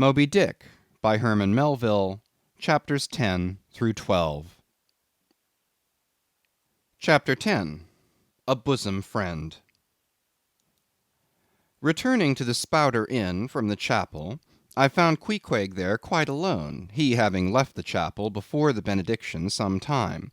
Moby-Dick by Herman Melville, chapters 10 through 12. Chapter 10. A Bosom Friend. Returning to the Spouter Inn from the chapel, I found Queequeg there quite alone, he having left the chapel before the benediction some time.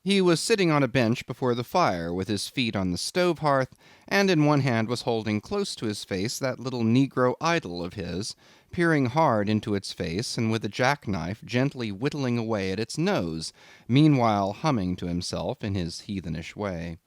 He was sitting on a bench before the fire, with his feet on the stove hearth, and in one hand was holding close to his face that little negro idol of his, peering hard into its face, and with a jackknife gently whittling away at its nose, meanwhile humming to himself in his heathenish way.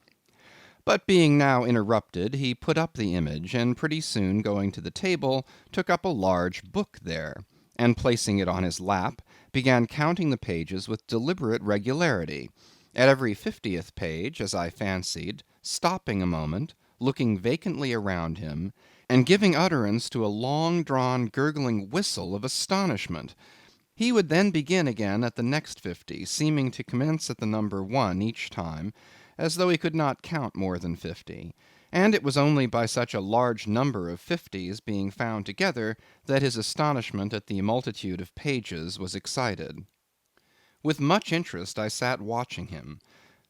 But being now interrupted, he put up the image, and pretty soon going to the table, took up a large book there, and placing it on his lap, began counting the pages with deliberate regularity, at every 50th page, as I fancied, stopping a moment, looking vacantly around him, and giving utterance to a long-drawn gurgling whistle of astonishment. He would then begin again at the next 50, seeming to commence at the number 1 each time, as though he could not count more than 50, and it was only by such a large number of 50s being found together that his astonishment at the multitude of pages was excited. With much interest I sat watching him.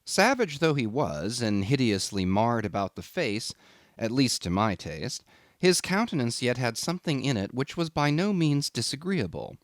Savage though he was, and hideously marred about the face, at least to my taste, his countenance yet had something in it which was by no means disagreeable.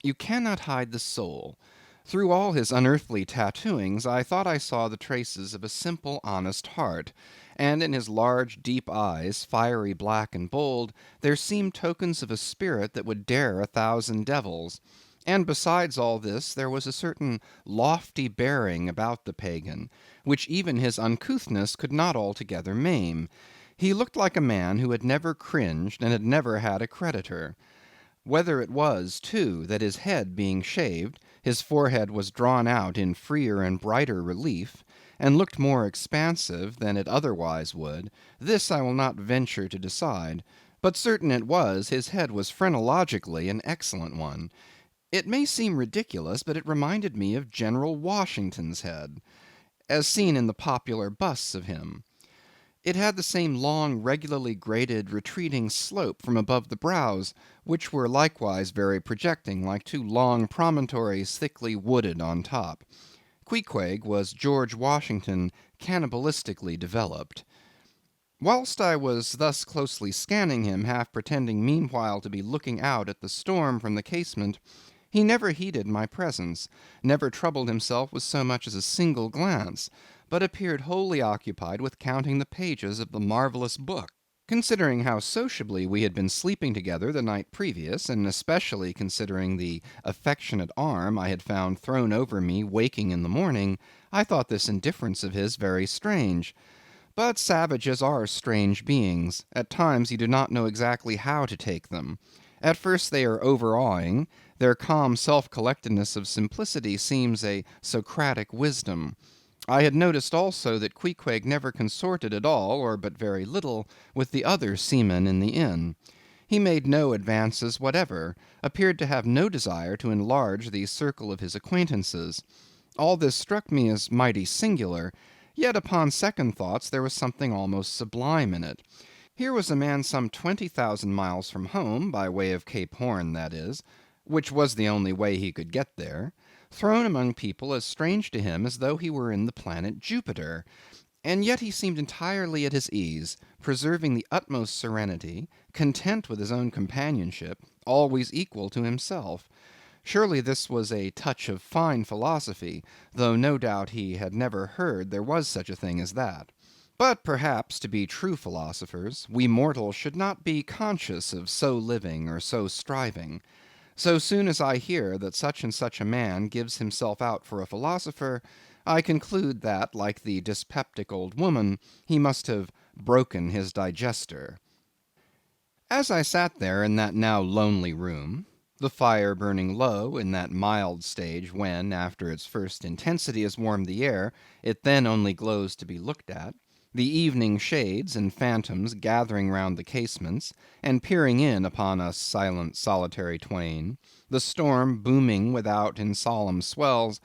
You cannot hide the soul. Through all his unearthly tattooings, I thought I saw the traces of a simple, honest heart, and in his large, deep eyes, fiery black and bold, there seemed tokens of a spirit that would dare 1,000 devils. And besides all this, there was a certain lofty bearing about the pagan, which even his uncouthness could not altogether maim. He looked like a man who had never cringed and had never had a creditor. Whether it was, too, that his head being shaved, his forehead was drawn out in freer and brighter relief, and looked more expansive than it otherwise would, this I will not venture to decide, but certain it was his head was phrenologically an excellent one. It may seem ridiculous, but it reminded me of General Washington's head, as seen in the popular busts of him. It had the same long, regularly graded, retreating slope from above the brows, which were likewise very projecting, like two long promontories thickly wooded on top. Queequeg was George Washington cannibalistically developed. Whilst I was thus closely scanning him, half pretending meanwhile to be looking out at the storm from the casement, he never heeded my presence, never troubled himself with so much as a single glance, but appeared wholly occupied with counting the pages of the marvellous book. Considering how sociably we had been sleeping together the night previous, and especially considering the affectionate arm I had found thrown over me waking in the morning, I thought this indifference of his very strange. But savages are strange beings. At times you do not know exactly how to take them. At first they are overawing. Their calm self-collectedness of simplicity seems a Socratic wisdom. I had noticed also that Queequeg never consorted at all, or but very little, with the other seamen in the inn. He made no advances whatever, appeared to have no desire to enlarge the circle of his acquaintances. All this struck me as mighty singular, yet upon second thoughts there was something almost sublime in it. Here was a man some 20,000 miles from home, by way of Cape Horn that is, which was the only way he could get there, thrown among people as strange to him as though he were in the planet Jupiter, and yet he seemed entirely at his ease, preserving the utmost serenity, content with his own companionship, always equal to himself. Surely this was a touch of fine philosophy, though no doubt he had never heard there was such a thing as that. But perhaps, to be true philosophers, we mortals should not be conscious of so living or so striving. So soon as I hear that such and such a man gives himself out for a philosopher, I conclude that, like the dyspeptic old woman, he must have broken his digester. As I sat there in that now lonely room, the fire burning low in that mild stage when, after its first intensity has warmed the air, it then only glows to be looked at, the evening shades and phantoms gathering round the casements, and peering in upon us silent solitary twain, the storm booming without in solemn swells,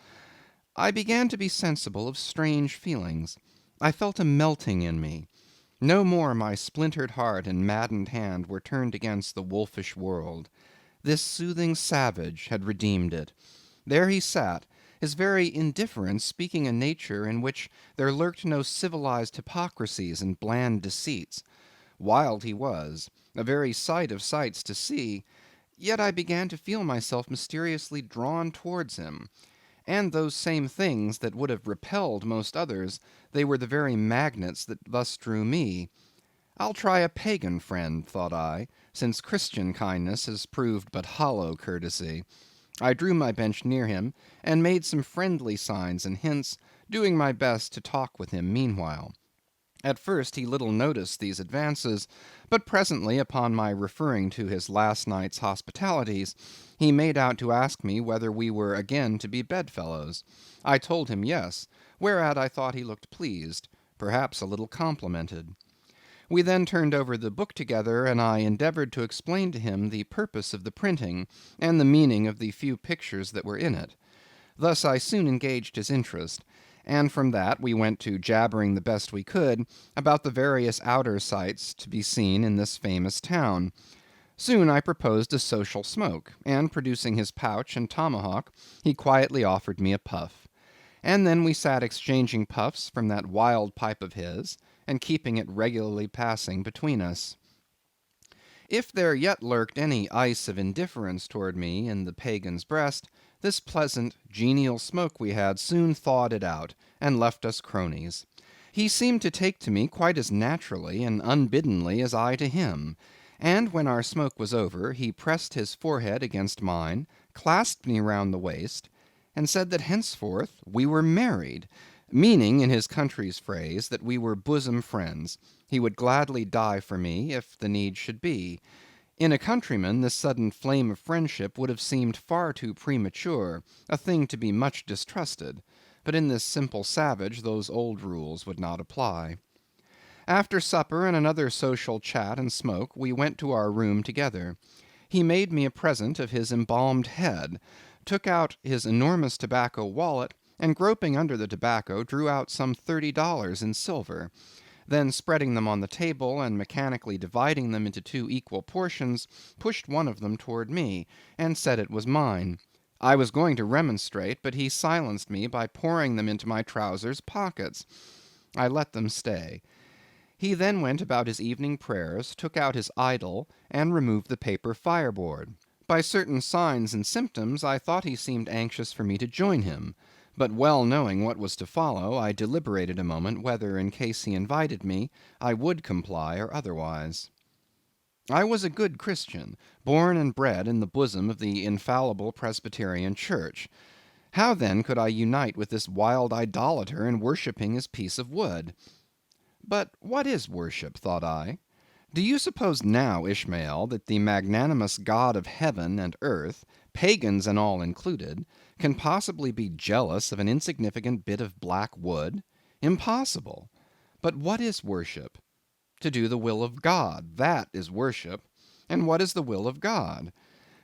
I began to be sensible of strange feelings. I felt a melting in me. No more my splintered heart and maddened hand were turned against the wolfish world. This soothing savage had redeemed it. There he sat, his very indifference speaking a nature in which there lurked no civilized hypocrisies and bland deceits. Wild he was, a very sight of sights to see, yet I began to feel myself mysteriously drawn towards him, and those same things that would have repelled most others, they were the very magnets that thus drew me. I'll try a pagan friend, thought I, since Christian kindness has proved but hollow courtesy. I drew my bench near him, and made some friendly signs and hints, doing my best to talk with him meanwhile. At first he little noticed these advances, but presently, upon my referring to his last night's hospitalities, he made out to ask me whether we were again to be bedfellows. I told him yes, whereat I thought he looked pleased, perhaps a little complimented. We then turned over the book together, and I endeavored to explain to him the purpose of the printing, and the meaning of the few pictures that were in it. Thus I soon engaged his interest, and from that we went to jabbering the best we could about the various outer sights to be seen in this famous town. Soon I proposed a social smoke, and producing his pouch and tomahawk, he quietly offered me a puff. And then we sat exchanging puffs from that wild pipe of his, and keeping it regularly passing between us. If there yet lurked any ice of indifference toward me in the pagan's breast, this pleasant, genial smoke we had soon thawed it out, and left us cronies. He seemed to take to me quite as naturally and unbiddenly as I to him, and when our smoke was over, he pressed his forehead against mine, clasped me round the waist, and said that henceforth we were married, meaning, in his country's phrase, that we were bosom friends. He would gladly die for me, if the need should be. In a countryman, this sudden flame of friendship would have seemed far too premature, a thing to be much distrusted; but in this simple savage those old rules would not apply. After supper and another social chat and smoke, we went to our room together. He made me a present of his embalmed head, took out his enormous tobacco wallet, and groping under the tobacco, drew out some $30 in silver. Then spreading them on the table, and mechanically dividing them into two equal portions, pushed one of them toward me, and said it was mine. I was going to remonstrate, but he silenced me by pouring them into my trousers pockets. I let them stay. He then went about his evening prayers, took out his idol, and removed the paper fireboard. By certain signs and symptoms, I thought he seemed anxious for me to join him; but well knowing what was to follow, I deliberated a moment whether, in case he invited me, I would comply or otherwise. I was a good Christian, born and bred in the bosom of the infallible Presbyterian Church. How then could I unite with this wild idolater in worshipping his piece of wood? But what is worship, thought I? Do you suppose now, Ishmael, that the magnanimous God of heaven and earth, pagans and all included, can possibly be jealous of an insignificant bit of black wood? Impossible. But what is worship? To do the will of God, that is worship. And what is the will of God?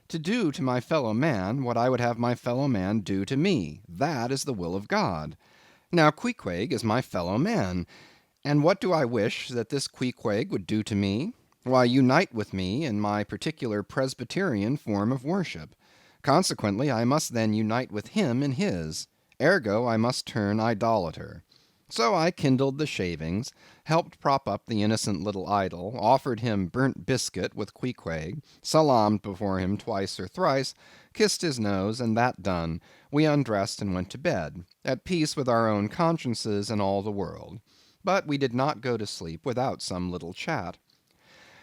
To do to my fellow man what I would have my fellow man do to me, that is the will of God. Now Queequeg is my fellow man, and what do I wish that this Queequeg would do to me? Why, unite with me in my particular Presbyterian form of worship. Consequently, I must then unite with him in his. Ergo, I must turn idolater. So I kindled the shavings, helped prop up the innocent little idol, offered him burnt biscuit with Queequeg, salaamed before him twice or thrice, kissed his nose, and that done, we undressed and went to bed, at peace with our own consciences and all the world. But we did not go to sleep without some little chat.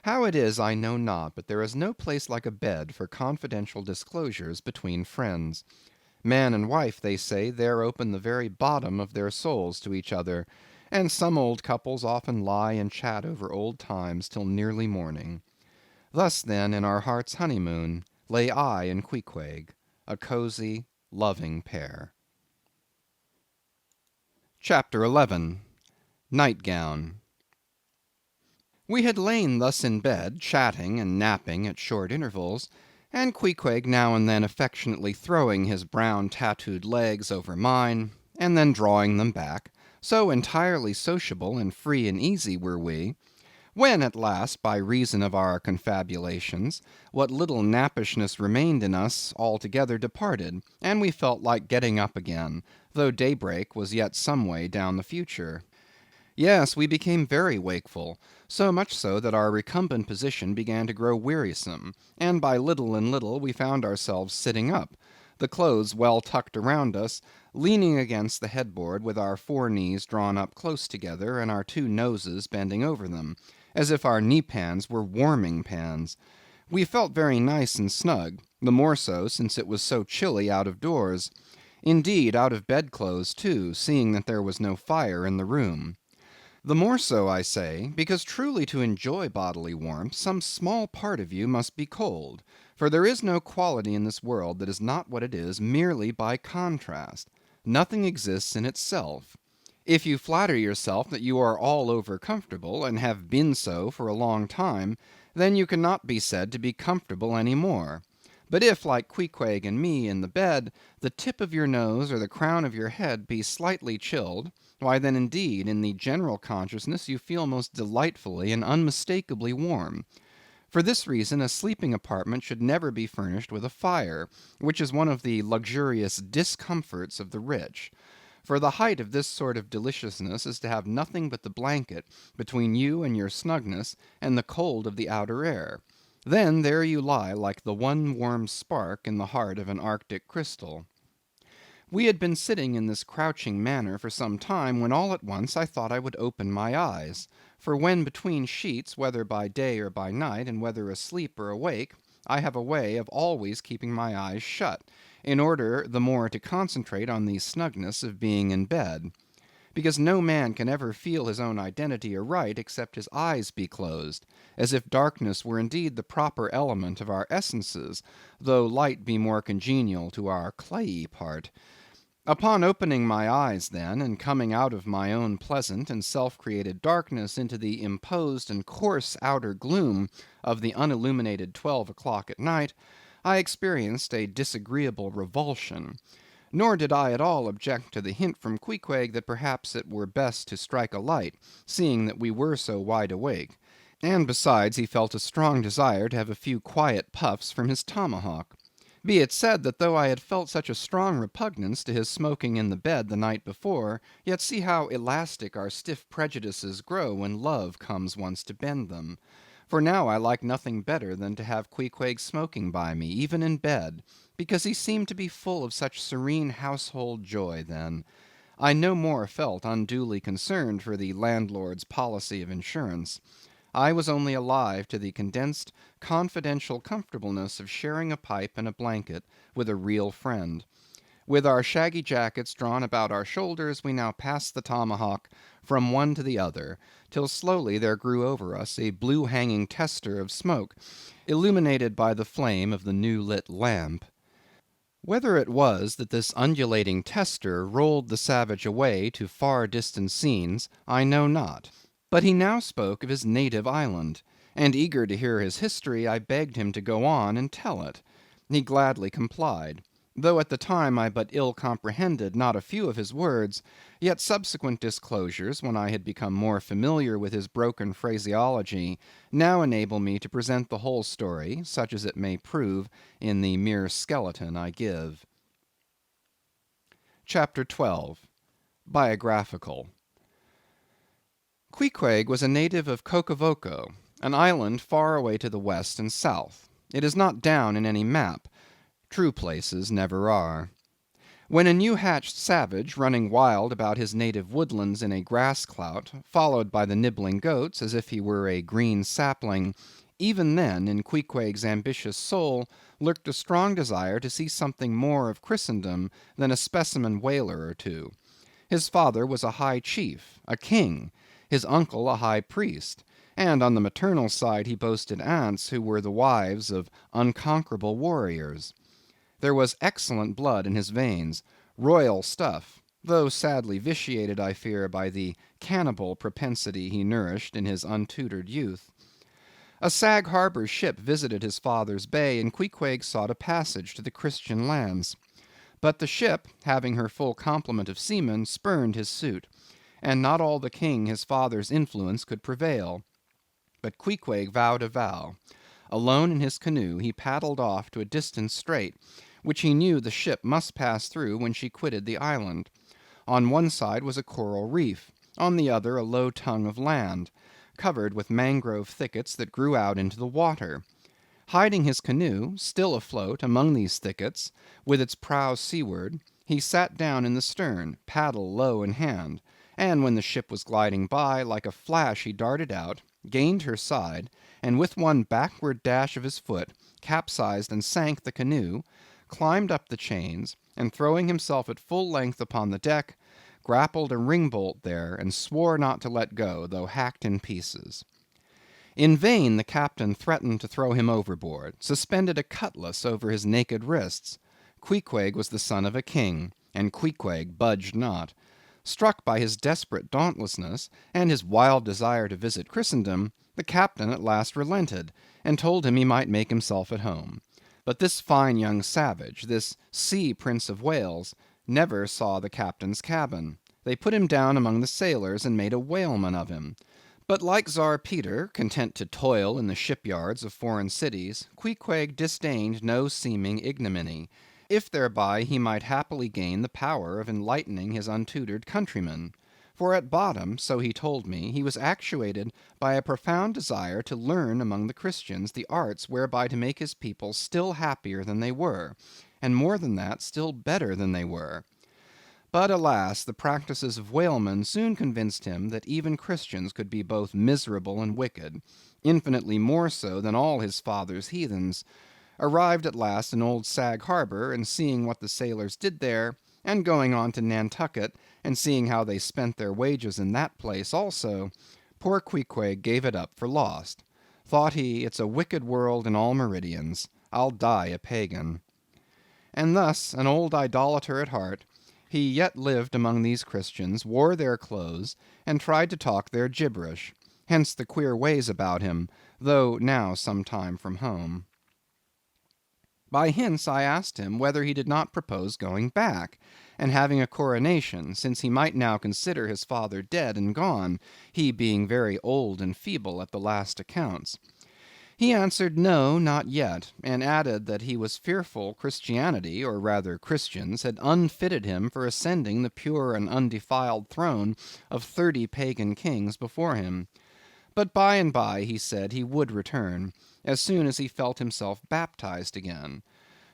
How it is I know not, but there is no place like a bed for confidential disclosures between friends. Man and wife, they say, there open the very bottom of their souls to each other, and some old couples often lie and chat over old times till nearly morning. Thus, then, in our heart's honeymoon, lay I and Queequeg, a cozy, loving pair. Chapter 11. Nightgown. We had lain thus in bed, chatting and napping at short intervals, and Queequeg now and then affectionately throwing his brown tattooed legs over mine, and then drawing them back, so entirely sociable and free and easy were we, When at last, by reason of our confabulations, what little nappishness remained in us altogether departed, and we felt like getting up again, though daybreak was yet some way down the future. Yes, we became very wakeful, so much so that our recumbent position began to grow wearisome, and by little and little we found ourselves sitting up, the clothes well tucked around us, leaning against the headboard with our four knees drawn up close together and our two noses bending over them, as if our knee-pans were warming pans. We felt very nice and snug, the more so since it was so chilly out of doors. Indeed, out of bedclothes too, seeing that there was no fire in the room. The more so, I say, because truly to enjoy bodily warmth, some small part of you must be cold, for there is no quality in this world that is not what it is merely by contrast. Nothing exists in itself. If you flatter yourself that you are all over comfortable, and have been so for a long time, then you cannot be said to be comfortable any more. But if, like Queequeg and me in the bed, the tip of your nose or the crown of your head be slightly chilled, why then indeed in the general consciousness you feel most delightfully and unmistakably warm. For this reason a sleeping apartment should never be furnished with a fire, which is one of the luxurious discomforts of the rich. For the height of this sort of deliciousness is to have nothing but the blanket between you and your snugness and the cold of the outer air. Then there you lie like the one warm spark in the heart of an Arctic crystal. We had been sitting in this crouching manner for some time, when all at once I thought I would open my eyes; for when between sheets, whether by day or by night, and whether asleep or awake, I have a way of always keeping my eyes shut, in order the more to concentrate on the snugness of being in bed. Because no man can ever feel his own identity aright except his eyes be closed, as if darkness were indeed the proper element of our essences, though light be more congenial to our clayey part. Upon opening my eyes then, and coming out of my own pleasant and self‐created darkness into the imposed and coarse outer gloom of the unilluminated 12 o'clock at night, I experienced a disagreeable revulsion. Nor did I at all object to the hint from Queequeg that perhaps it were best to strike a light, seeing that we were so wide awake; and besides he felt a strong desire to have a few quiet puffs from his tomahawk. Be it said that though I had felt such a strong repugnance to his smoking in the bed the night before, yet see how elastic our stiff prejudices grow when love comes once to bend them. For now I liked nothing better than to have Queequeg smoking by me, even in bed, because he seemed to be full of such serene household joy then. I no more felt unduly concerned for the landlord's policy of insurance. I was only alive to the condensed, confidential comfortableness of sharing a pipe and a blanket with a real friend. With our shaggy jackets drawn about our shoulders, we now passed the tomahawk from one to the other, till slowly there grew over us a blue hanging tester of smoke, illuminated by the flame of the new lit lamp. Whether it was that this undulating tester rolled the savage away to far distant scenes, I know not. But he now spoke of his native island, and eager to hear his history, I begged him to go on and tell it. He gladly complied. Though at the time I but ill comprehended not a few of his words, yet subsequent disclosures, when I had become more familiar with his broken phraseology, now enable me to present the whole story, such as it may prove, in the mere skeleton I give. Chapter 12. Biographical. Queequeg was a native of Rokovoko, an island far away to the west and south. It is not down in any map. True places never are. When a new-hatched savage, running wild about his native woodlands in a grass-clout, followed by the nibbling goats as if he were a green sapling, even then in Queequeg's ambitious soul lurked a strong desire to see something more of Christendom than a specimen whaler or two. His father was a high chief, a king; his uncle a high priest; and on the maternal side he boasted aunts who were the wives of unconquerable warriors. There was excellent blood in his veins, royal stuff, though sadly vitiated, I fear, by the cannibal propensity he nourished in his untutored youth. A Sag Harbor ship visited his father's bay, and Queequeg sought a passage to the Christian lands. But the ship, having her full complement of seamen, spurned his suit, and not all the king his father's influence could prevail. but Queequeg vowed a vow. Alone in his canoe, he paddled off to a distant strait, which he knew the ship must pass through when she quitted the island. On one side was a coral reef, on the other a low tongue of land, covered with mangrove thickets that grew out into the water. Hiding his canoe, still afloat, among these thickets, with its prow seaward, he sat down in the stern, paddle low in hand, and when the ship was gliding by, like a flash he darted out, gained her side, and with one backward dash of his foot, capsized and sank the canoe, climbed up the chains, and throwing himself at full length upon the deck, grappled a ringbolt there, and swore not to let go, though hacked in pieces. In vain the captain threatened to throw him overboard, suspended a cutlass over his naked wrists. Queequeg was the son of a king, and Queequeg budged not. Struck by his desperate dauntlessness, and his wild desire to visit Christendom, the captain at last relented, and told him he might make himself at home. But this fine young savage, this sea Prince of Wales, never saw the captain's cabin. They put him down among the sailors, and made a whaleman of him. But like Czar Peter, content to toil in the shipyards of foreign cities, Queequeg disdained no seeming ignominy, if thereby he might happily gain the power of enlightening his untutored countrymen. For at bottom, so he told me, he was actuated by a profound desire to learn among the Christians the arts whereby to make his people still happier than they were, and more than that, still better than they were. But alas, the practices of whalemen soon convinced him that even Christians could be both miserable and wicked, infinitely more so than all his father's heathens. Arrived at last in old Sag Harbor, and seeing what the sailors did there, and going on to Nantucket, and seeing how they spent their wages in that place also, poor Queequeg gave it up for lost. Thought he, it's a wicked world in all meridians. I'll die a pagan. And thus, an old idolater at heart, he yet lived among these Christians, wore their clothes, and tried to talk their gibberish. Hence the queer ways about him, though now some time from home. By hints I asked him whether he did not propose going back, and having a coronation, since he might now consider his father dead and gone, he being very old and feeble at the last accounts. He answered no, not yet, and added that he was fearful Christianity, or rather Christians, had unfitted him for ascending the pure and undefiled throne of 30 pagan kings before him. But by and by, he said, he would return, as soon as he felt himself baptized again.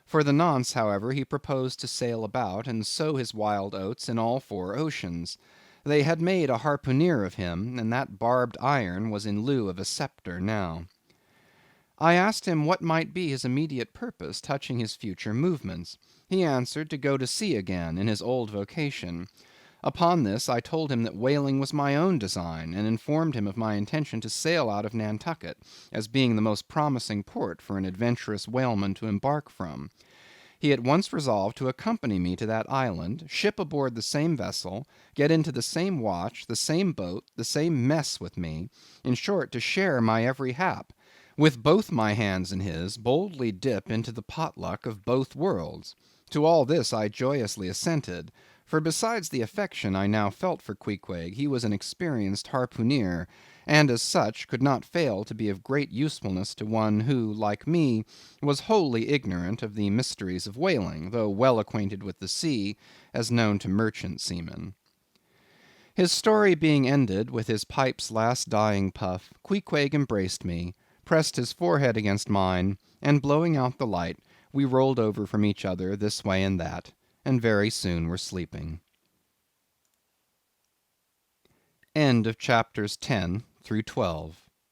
For the nonce, however, he proposed to sail about, and sow his wild oats in all 4 oceans. They had made a harpooneer of him, and that barbed iron was in lieu of a scepter now. I asked him what might be his immediate purpose touching his future movements. He answered to go to sea again in his old vocation. Upon this I told him that whaling was my own design, and informed him of my intention to sail out of Nantucket, as being the most promising port for an adventurous whaleman to embark from. He at once resolved to accompany me to that island, ship aboard the same vessel, get into the same watch, the same boat, the same mess with me, in short, to share my every hap, with both my hands in his, boldly dip into the potluck of both worlds. To all this I joyously assented, for besides the affection I now felt for Queequeg, he was an experienced harpooneer, and as such could not fail to be of great usefulness to one who, like me, was wholly ignorant of the mysteries of whaling, though well acquainted with the sea, as known to merchant seamen. His story being ended with his pipe's last dying puff, Queequeg embraced me, pressed his forehead against mine, and blowing out the light, we rolled over from each other this way and that, and very soon were sleeping. End of chapters 10 through 12.